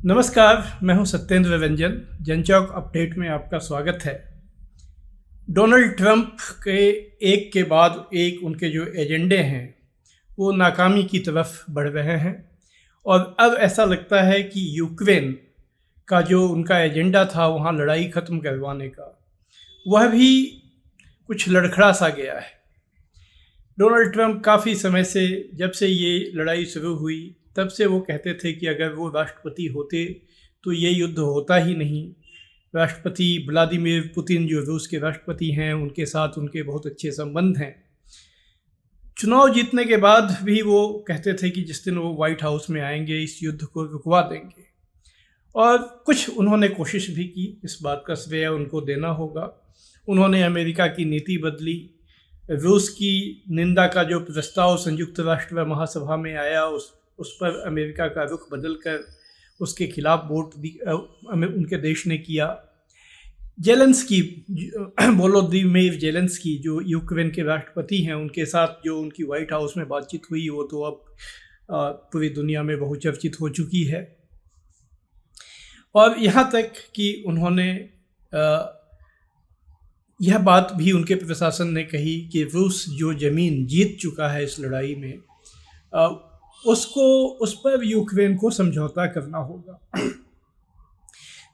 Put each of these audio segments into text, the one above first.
नमस्कार, मैं हूं सत्येंद्र रंजन। जनचौक अपडेट में आपका स्वागत है। डोनाल्ड ट्रंप के एक के बाद एक उनके जो एजेंडे हैं वो नाकामी की तरफ बढ़ रहे हैं और अब ऐसा लगता है कि यूक्रेन का जो उनका एजेंडा था वहां लड़ाई ख़त्म करवाने का, वह भी कुछ लड़खड़ा सा गया है। डोनाल्ड ट्रंप काफ़ी समय से, जब से ये लड़ाई शुरू हुई तब से वो कहते थे कि अगर वो राष्ट्रपति होते तो ये युद्ध होता ही नहीं। राष्ट्रपति व्लादिमीर पुतिन जो रूस के राष्ट्रपति हैं, उनके साथ उनके बहुत अच्छे संबंध हैं। चुनाव जीतने के बाद भी वो कहते थे कि जिस दिन वो व्हाइट हाउस में आएंगे इस युद्ध को रुकवा देंगे, और कुछ उन्होंने कोशिश भी की। इस बात का श्रेय उनको देना होगा। उन्होंने अमेरिका की नीति बदली। रूस की निंदा का जो प्रस्ताव संयुक्त राष्ट्र महासभा में आया उस पर अमेरिका का रुख बदलकर उसके खिलाफ वोट उनके देश ने किया। जेलेंस्की, वोलोदिमीर जेलेंस्की जो यूक्रेन के राष्ट्रपति हैं, उनके साथ जो उनकी व्हाइट हाउस में बातचीत हुई वो तो अब पूरी दुनिया में बहुचर्चित हो चुकी है। और यहाँ तक कि उन्होंने यह बात भी उनके प्रशासन ने कही कि रूस जो ज़मीन जीत चुका है इस लड़ाई में, उस पर यूक्रेन को समझौता करना होगा।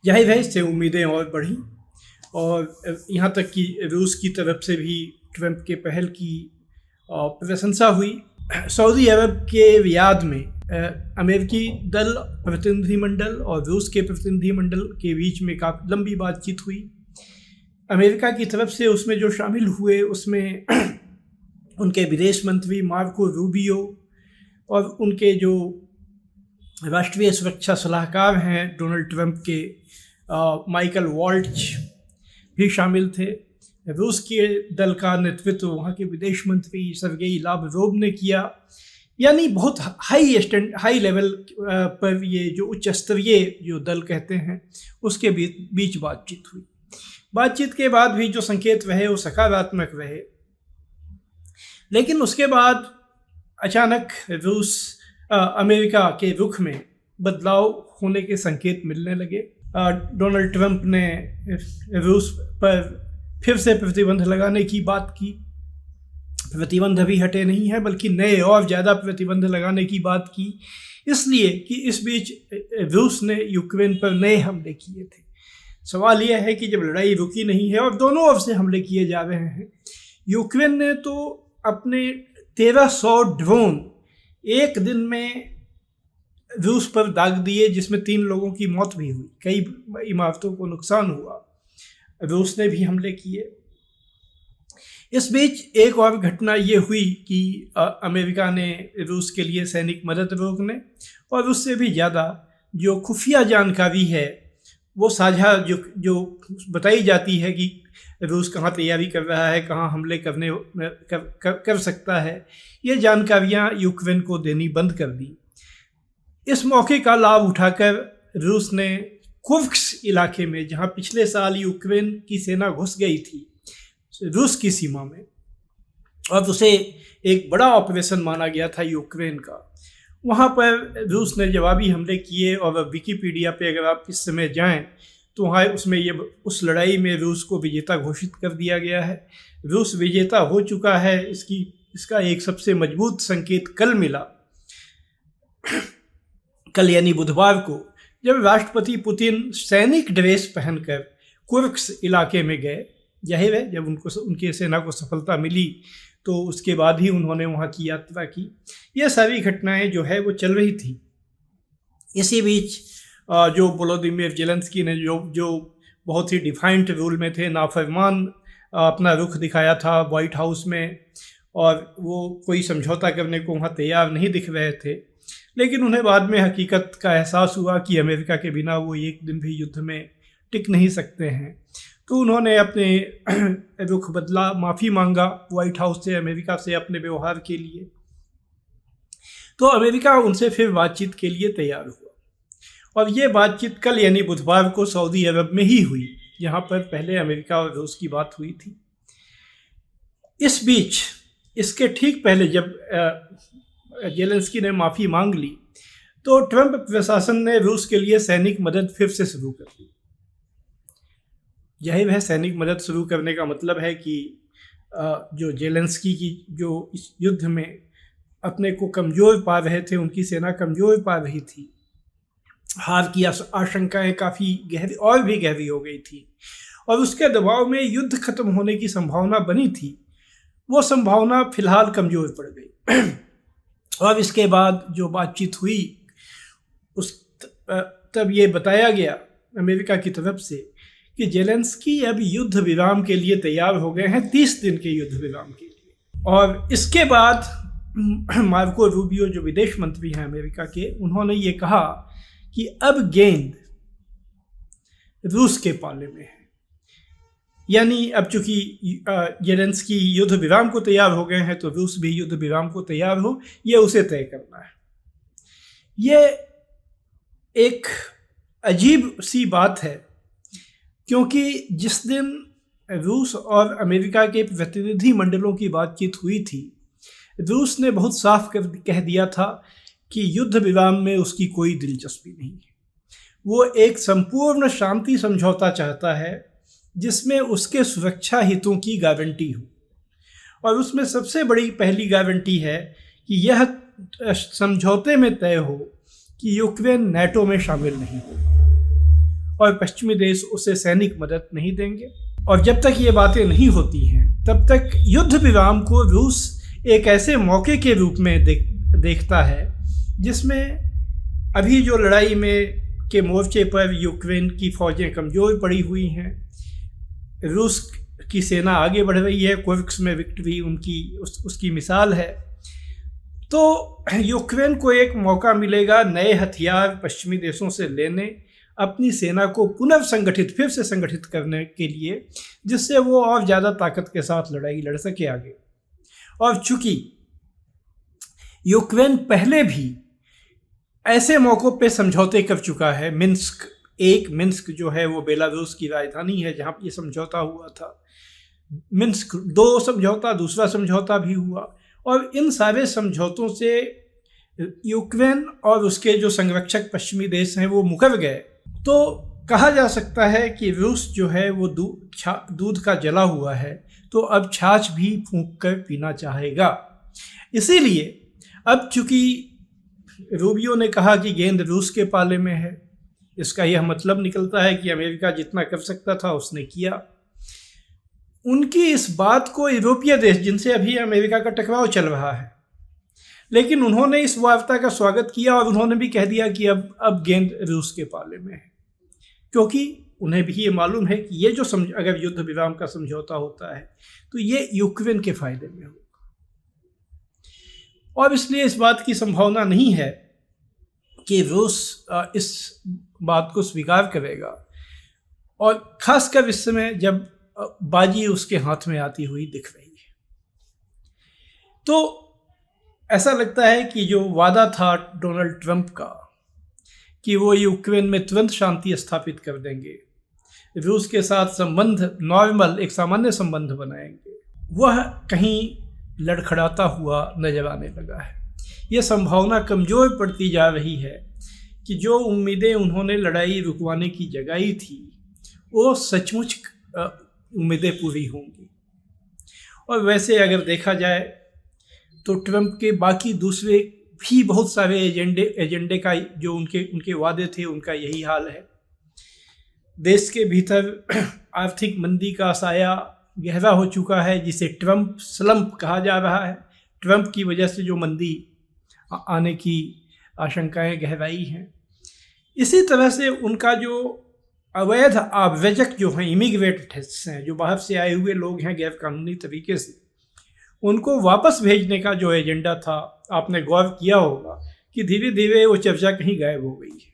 जाहिर है इससे उम्मीदें और बढ़ी और यहाँ तक कि रूस की तरफ से भी ट्रंप के पहल की प्रशंसा हुई। सऊदी अरब के रियाद में अमेरिकी दल प्रतिनिधिमंडल और रूस के प्रतिनिधिमंडल के बीच में काफ़ी लंबी बातचीत हुई। अमेरिका की तरफ से उसमें जो शामिल हुए उसमें उनके विदेश मंत्री मार्को रूबियो और उनके जो राष्ट्रीय सुरक्षा सलाहकार हैं डोनाल्ड ट्रंप के माइकल वॉल्च भी शामिल थे। रूस के दल का नेतृत्व वहाँ के विदेश मंत्री सर्गेई लावरोव ने किया। यानी बहुत हाई लेवल पर ये जो उच्च स्तरीय जो दल कहते हैं उसके बीच बातचीत हुई। बातचीत के बाद भी जो संकेत रहे वो सकारात्मक रहे, लेकिन उसके बाद अचानक अमेरिका के रुख में बदलाव होने के संकेत मिलने लगे। डोनाल्ड ट्रंप ने रूस पर फिर से प्रतिबंध लगाने की बात की। प्रतिबंध अभी हटे नहीं है, बल्कि नए और ज़्यादा प्रतिबंध लगाने की बात की, इसलिए कि इस बीच रूस ने यूक्रेन पर नए हमले किए थे। सवाल यह है कि जब लड़ाई रुकी नहीं है और दोनों ओर से हमले किए जा रहे हैं, यूक्रेन ने तो अपने 1300 ड्रोन एक दिन में रूस पर दाग दिए, जिसमें 3 लोगों की मौत भी हुई, कई इमारतों को नुकसान हुआ। रूस ने भी हमले किए। इस बीच एक और घटना ये हुई कि अमेरिका ने रूस के लिए सैनिक मदद रोकने और उससे भी ज़्यादा जो खुफिया जानकारी है वो साझा जो बताई जाती है कि रूस कहाँ तैयारी कर रहा है, कहाँ हमले करने कर सकता है, ये जानकारियाँ यूक्रेन को देनी बंद कर दी। इस मौके का लाभ उठाकर रूस ने कुर्स्क इलाके में, जहाँ पिछले साल यूक्रेन की सेना घुस गई थी रूस की सीमा में और उसे एक बड़ा ऑपरेशन माना गया था यूक्रेन का, वहाँ पर रूस ने जवाबी हमले किए। और विकिपीडिया पे अगर आप इस समय जाएं तो वहाँ उसमें उस लड़ाई में रूस को विजेता घोषित कर दिया गया है। रूस विजेता हो चुका है। इसका एक सबसे मजबूत संकेत कल मिला। कल यानी बुधवार को, जब राष्ट्रपति पुतिन सैनिक ड्रेस पहनकर कुर्स्क इलाके में गए। जाहिर है जब उनकी सेना को सफलता मिली तो उसके बाद ही उन्होंने वहाँ की यात्रा की। ये सारी घटनाएं जो है वो चल रही थी। इसी बीच जो वोलोदिमीर जेलेंस्की ने जो बहुत ही डिफाइंट रूल में थे, नाफरमान अपना रुख दिखाया था व्हाइट हाउस में, और वो कोई समझौता करने को वहाँ तैयार नहीं दिख रहे थे। लेकिन उन्हें बाद में हकीकत का एहसास हुआ कि अमेरिका के बिना वो एक दिन भी युद्ध में टिक नहीं सकते हैं, तो उन्होंने अपने रुख बदला, माफ़ी मांगा व्हाइट हाउस से, अमेरिका से अपने व्यवहार के लिए। तो अमेरिका उनसे फिर बातचीत के लिए तैयार हुआ और ये बातचीत कल यानी बुधवार को सऊदी अरब में ही हुई, जहाँ पर पहले अमेरिका और रूस की बात हुई थी। इस बीच इसके ठीक पहले जब जेलेंस्की ने माफ़ी मांग ली तो ट्रंप प्रशासन ने रूस के लिए सैनिक मदद फिर से शुरू कर दी। यही वह सैनिक मदद शुरू करने का मतलब है कि जो जेलेंस्की की जो इस युद्ध में अपने को कमज़ोर पा रहे थे, उनकी सेना कमज़ोर पा रही थी, हार की आशंकाएं काफ़ी गहरी और भी गहरी हो गई थी और उसके दबाव में युद्ध खत्म होने की संभावना बनी थी, वो संभावना फिलहाल कमज़ोर पड़ गई। और इसके बाद जो बातचीत हुई उस तब ये बताया गया अमेरिका की तरफ से कि जेलेंस्की अब युद्ध विराम के लिए तैयार हो गए हैं, 30 दिन के युद्ध विराम के लिए। और इसके बाद मार्को रूबियो जो विदेश मंत्री हैं अमेरिका के, उन्होंने ये कहा कि अब गेंद रूस के पाले में है, यानी अब चूंकि जेलेंस्की युद्ध विराम को तैयार हो गए हैं तो रूस भी युद्ध विराम को तैयार हो, ये उसे तय करना है। ये एक अजीब सी बात है, क्योंकि जिस दिन रूस और अमेरिका के प्रतिनिधि मंडलों की बातचीत हुई थी, रूस ने बहुत साफ कह दिया था कि युद्ध विराम में उसकी कोई दिलचस्पी नहीं है। वो एक संपूर्ण शांति समझौता चाहता है जिसमें उसके सुरक्षा हितों की गारंटी हो, और उसमें सबसे बड़ी पहली गारंटी है कि यह समझौते में तय हो कि यूक्रेन नाटो में शामिल नहीं हो और पश्चिमी देश उसे सैनिक मदद नहीं देंगे। और जब तक ये बातें नहीं होती हैं तब तक युद्ध विराम को रूस एक ऐसे मौके के रूप में देखता है जिसमें अभी जो लड़ाई में के मोर्चे पर यूक्रेन की फौजें कमज़ोर पड़ी हुई हैं, रूस की सेना आगे बढ़ रही है, कुर्स्क में विक्ट्री उसकी मिसाल है। तो यूक्रेन को एक मौका मिलेगा नए हथियार पश्चिमी देशों से लेने, अपनी सेना को फिर से संगठित करने के लिए, जिससे वो और ज़्यादा ताकत के साथ लड़ाई लड़ सके आगे। और चूंकि यूक्रेन पहले भी ऐसे मौक़ों पे समझौते कर चुका है, मिन्स्क जो है वो बेलारूस की राजधानी है जहाँ ये समझौता हुआ था, मिन्स्क 2 समझौता, दूसरा समझौता भी हुआ, और इन सारे समझौतों से यूक्रेन और उसके जो संरक्षक पश्चिमी देश हैं वो मुकर गए। तो कहा जा सकता है कि रूस जो है वो दूध का जला हुआ है, तो अब छाछ भी फूंक कर पीना चाहेगा। इसीलिए अब चूंकि रूबियो ने कहा कि गेंद रूस के पाले में है, इसका यह मतलब निकलता है कि अमेरिका जितना कर सकता था उसने किया। उनकी इस बात को यूरोपीय देश, जिनसे अभी अमेरिका का टकराव चल रहा है, लेकिन उन्होंने इस वार्ता का स्वागत किया और उन्होंने भी कह दिया कि अब गेंद रूस के पाले में है, क्योंकि उन्हें भी ये मालूम है कि ये जो अगर युद्ध विराम का समझौता होता है तो ये यूक्रेन के फायदे में होगा, और इसलिए इस बात की संभावना नहीं है कि रूस इस बात को स्वीकार करेगा, और खासकर इस समय जब बाजी उसके हाथ में आती हुई दिख रही है। तो ऐसा लगता है कि जो वादा था डोनाल्ड ट्रंप का कि वो यूक्रेन में तुरंत शांति स्थापित कर देंगे, रूस के साथ संबंध नॉर्मल एक सामान्य संबंध बनाएंगे, वह कहीं लड़खड़ाता हुआ नजर आने लगा है। ये संभावना कमज़ोर पड़ती जा रही है कि जो उम्मीदें उन्होंने लड़ाई रुकवाने की जगाई थी वो सचमुच उम्मीदें पूरी होंगी। और वैसे अगर देखा जाए तो ट्रंप के बाकी दूसरे भी बहुत सारे एजेंडे का जो उनके वादे थे उनका यही हाल है। देश के भीतर आर्थिक मंदी का साया गहरा हो चुका है, जिसे ट्रंप स्लंप कहा जा रहा है। ट्रंप की वजह से जो मंदी आने की आशंकाएं गहराई हैं। इसी तरह से उनका जो अवैध आव्रजक जो हैं, इमिग्रेट्स हैं, जो बाहर से आए हुए लोग हैं गैर कानूनी तरीके से, उनको वापस भेजने का जो एजेंडा था, आपने गौर किया होगा कि धीरे धीरे वो चर्चा कहीं गायब हो गई है।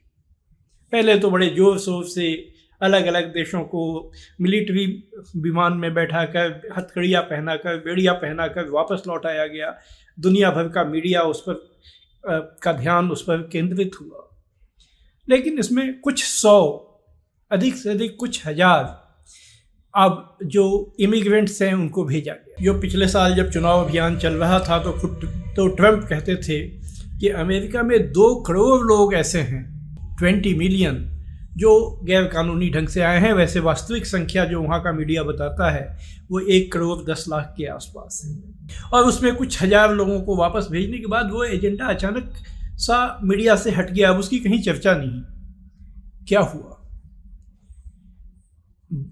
पहले तो बड़े जोर शोर से अलग अलग देशों को मिलिट्री विमान में बैठाकर, हथकड़ियाँ पहनाकर, बेड़िया पहनाकर वापस लौटाया गया। दुनिया भर का मीडिया उस पर का ध्यान उस पर केंद्रित हुआ, लेकिन इसमें कुछ 100, अधिक से अधिक कुछ हजार अब जो इमिग्रेंट्स हैं उनको भेजा गया। जो पिछले साल जब चुनाव अभियान चल रहा था तो ट्रंप कहते थे कि अमेरिका में 2 करोड़ लोग ऐसे हैं, 20 मिलियन, जो गैर कानूनी ढंग से आए हैं। वैसे वास्तविक संख्या जो वहाँ का मीडिया बताता है वो 1 करोड़ 10 लाख के आसपास है। और उसमें कुछ हज़ार लोगों को वापस भेजने के बाद वो एजेंडा अचानक सा मीडिया से हट गया। अब उसकी कहीं चर्चा नहीं। क्या हुआ?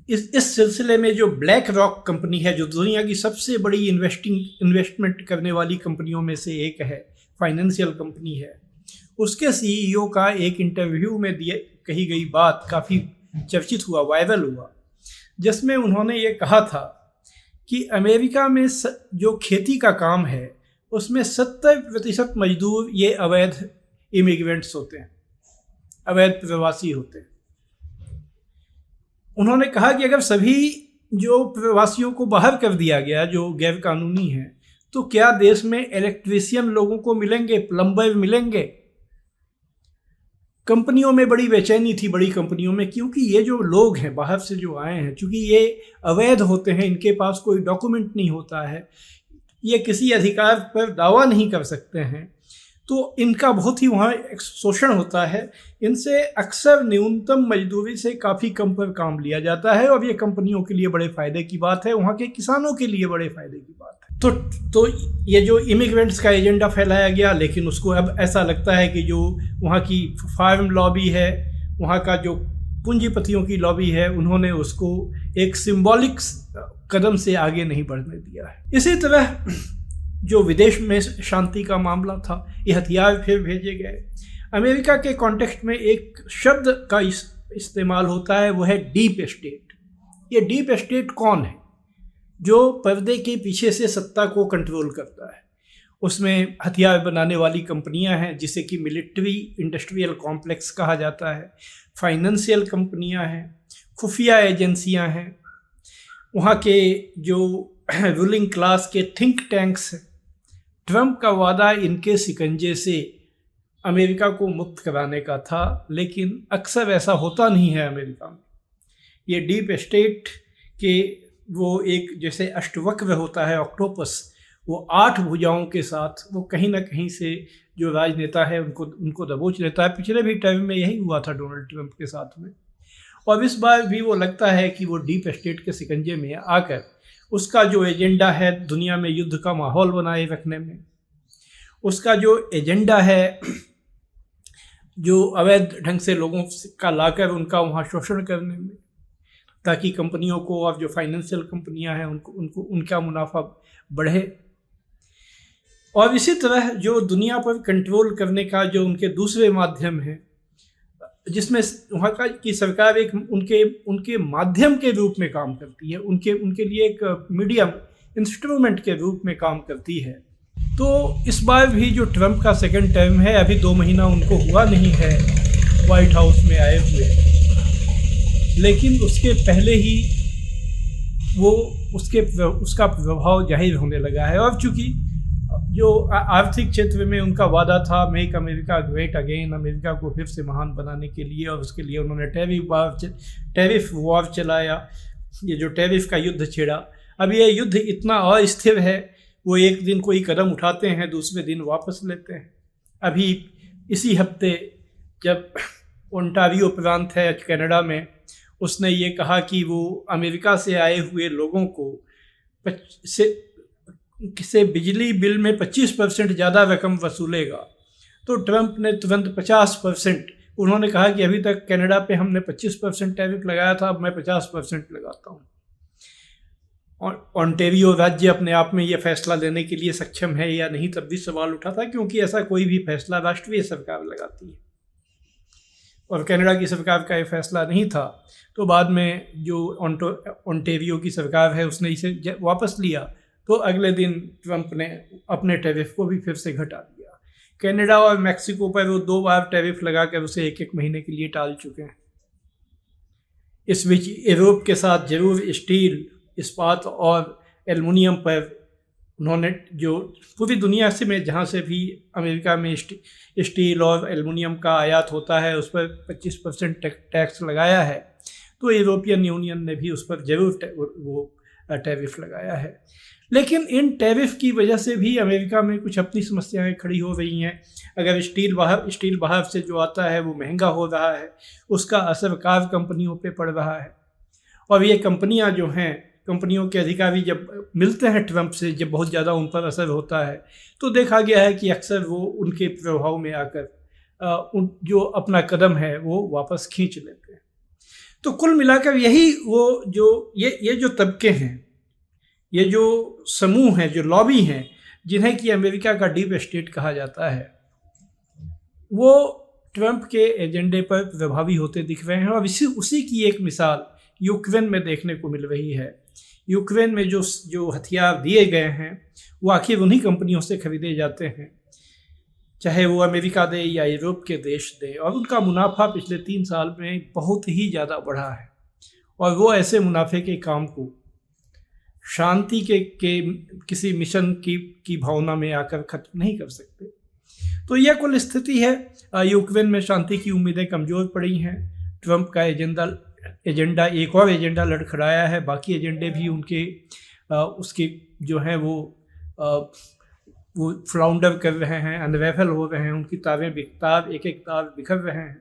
इस सिलसिले में जो ब्लैक रॉक कंपनी है, जो दुनिया की सबसे बड़ी इन्वेस्टमेंट करने वाली कंपनियों में से एक है, फाइनेंशियल कंपनी है, उसके सीईओ का एक इंटरव्यू में कही गई बात काफ़ी चर्चित हुआ, वायरल हुआ, जिसमें उन्होंने ये कहा था कि अमेरिका में जो खेती का काम है उसमें 70% मजदूर ये अवैध इमिग्रेंट्स होते हैं, अवैध प्रवासी होते हैं। उन्होंने कहा कि अगर सभी जो प्रवासियों को बाहर कर दिया गया जो गैर कानूनी हैं, तो क्या देश में इलेक्ट्रीशियन लोगों को मिलेंगे, प्लम्बर मिलेंगे? कंपनियों में बड़ी बेचैनी थी, बड़ी कंपनियों में, क्योंकि ये जो लोग हैं बाहर से जो आए हैं, चूँकि ये अवैध होते हैं, इनके पास कोई डॉक्यूमेंट नहीं होता है, ये किसी अधिकार पर दावा नहीं कर सकते हैं, तो इनका बहुत ही वहाँ शोषण होता है। इनसे अक्सर न्यूनतम मजदूरी से काफ़ी कम पर काम लिया जाता है, और ये कंपनियों के लिए बड़े फ़ायदे की बात है, वहाँ के किसानों के लिए बड़े फ़ायदे की बात है। तो ये जो इमिग्रेंट्स का एजेंडा फैलाया गया, लेकिन उसको अब ऐसा लगता है कि जो वहाँ की फार्म लॉबी है, वहाँ का जो पूंजीपतियों की लॉबी है, उन्होंने उसको एक सिंबॉलिक कदम से आगे नहीं बढ़ने दिया है। इसी तरह जो विदेश में शांति का मामला था, ये हथियार फिर भेजे गए। अमेरिका के कॉन्टेक्स्ट में एक शब्द का इस्तेमाल होता है, वो है डीप स्टेट। ये डीप स्टेट कौन है? जो पर्दे के पीछे से सत्ता को कंट्रोल करता है। उसमें हथियार बनाने वाली कंपनियां हैं, जिसे कि मिलिट्री इंडस्ट्रियल कॉम्प्लेक्स कहा जाता है, फाइनेंशियल कंपनियां हैं, खुफिया एजेंसियां हैं, वहाँ के जो रूलिंग क्लास के थिंक टैंक्स हैं। ट्रंप का वादा इनके शिकंजे से अमेरिका को मुक्त कराने का था, लेकिन अक्सर ऐसा होता नहीं है अमेरिका में। ये डीप स्टेट के वो एक जैसे अष्टवक्र होता है, ऑक्टोपस, वो 8 भुजाओं के साथ वो कहीं ना कहीं से जो राजनेता है उनको दबोच लेता है। पिछले भी टाइम में यही हुआ था डोनाल्ड ट्रंप के साथ में, और इस बार भी वो लगता है कि वो डीप स्टेट के शिकंजे में आकर उसका जो एजेंडा है दुनिया में युद्ध का माहौल बनाए रखने में, उसका जो एजेंडा है जो अवैध ढंग से लोगों का लाकर उनका वहाँ शोषण करने में, ताकि कंपनियों को और जो फाइनेंशियल कंपनियां हैं उनको उनका मुनाफा बढ़े। और इसी तरह जो दुनिया पर कंट्रोल करने का जो उनके दूसरे माध्यम है, जिसमें वहाँ की सरकार एक उनके माध्यम के रूप में काम करती है, उनके लिए एक मीडियम इंस्ट्रूमेंट के रूप में काम करती है। तो इस बार भी जो ट्रंप का सेकंड टर्म है, अभी 2 महीना उनको हुआ नहीं है वाइट हाउस में आए हुए, लेकिन उसके पहले ही वो उसका प्रभाव जाहिर होने लगा है। और चूँकि जो आर्थिक क्षेत्र में उनका वादा था, make America great again, America को फिर से महान बनाने के लिए, और उसके लिए उन्होंने टैरिफ वॉर चलाया, ये जो टैरिफ का युद्ध छेड़ा। अब ये युद्ध इतना अस्थिर है, वो एक दिन कोई कदम उठाते हैं, दूसरे दिन वापस लेते हैं। अभी इसी हफ्ते जब ओंटारियो प्रांत है कनाडा में, उसने ये कहा कि वो अमेरिका से आए हुए लोगों को से बिजली बिल में 25% ज़्यादा रकम वसूलेगा, तो ट्रंप ने तुरंत 50%, उन्होंने कहा कि अभी तक कनाडा पे हमने 25% टैरिफ लगाया था, अब मैं 50% लगाता हूँ। और ओंटारियो राज्य अपने आप में ये फैसला लेने के लिए सक्षम है या नहीं, तब भी सवाल उठा था, क्योंकि ऐसा कोई भी फैसला राष्ट्रीय सरकार लगाती है और कनाडा की सरकार का ये फैसला नहीं था। तो बाद में जो ओंटारियो की सरकार है उसने इसे वापस लिया, तो अगले दिन ट्रंप ने अपने टैरिफ को भी फिर से घटा दिया। कनाडा और मैक्सिको पर वो 2 बार टैरिफ लगाकर उसे 1-1 महीने के लिए टाल चुके हैं। इस बीच यूरोप के साथ जरूर स्टील, इस्पात और एल्युमिनियम पर उन्होंने जो पूरी दुनिया से में जहाँ से भी अमेरिका में स्टील और एल्युमिनियम का आयात होता है उस पर 25% टैक्स लगाया है। तो यूरोपियन यूनियन ने भी उस पर जरूर वो टैरिफ लगाया है। लेकिन इन टैरिफ की वजह से भी अमेरिका में कुछ अपनी समस्याएं खड़ी हो रही हैं। अगर स्टील बाहर से जो आता है वो महंगा हो रहा है, उसका असर कार कंपनियों पे पड़ रहा है। और ये कंपनियां जो हैं, कंपनियों के अधिकारी जब मिलते हैं ट्रंप से, जब बहुत ज़्यादा उन पर असर होता है तो देखा गया है कि अक्सर वो उनके प्रभाव में आकर जो अपना कदम है वो वापस खींच लेते हैं। तो कुल मिलाकर यही वो जो ये जो तबके हैं, ये जो समूह हैं, जो लॉबी हैं, जिन्हें कि अमेरिका का डीप स्टेट कहा जाता है, वो ट्रंप के एजेंडे पर प्रभावी होते दिख रहे हैं। और उसी की एक मिसाल यूक्रेन में देखने को मिल रही है। यूक्रेन में जो हथियार दिए गए हैं वो आखिर उन्हीं कंपनियों से खरीदे जाते हैं, चाहे वो अमेरिका दे या यूरोप के देश दे, और उनका मुनाफा पिछले 3 साल में बहुत ही ज़्यादा बढ़ा है। और वो ऐसे मुनाफे के काम को शांति के किसी मिशन की भावना में आकर खत्म नहीं कर सकते। तो यह कुल स्थिति है। यूक्रेन में शांति की उम्मीदें कमज़ोर पड़ी हैं। ट्रंप का एजेंडा एक और एजेंडा लड़खड़ाया है। बाकी एजेंडे भी उसके जो हैं वो फ्लाउंडर कर रहे हैं, अनरेफल हो रहे हैं, उनकी एक एक तार बिखर रहे हैं।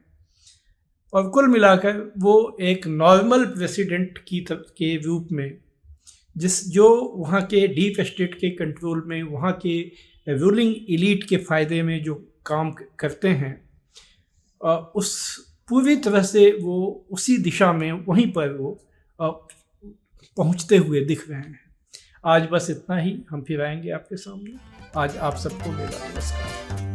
और कुल मिलाकर वो एक नॉर्मल प्रेसिडेंट के रूप में जो वहाँ के डीप स्टेट के कंट्रोल में, वहाँ के रूलिंग एलीट के फ़ायदे में जो काम करते हैं, उस पूरी तरह से वो उसी दिशा में वहीं पर वो पहुँचते हुए दिख रहे हैं। आज बस इतना ही। हम फिर आएंगे आपके सामने। आज आप सबको मेरा नमस्कार।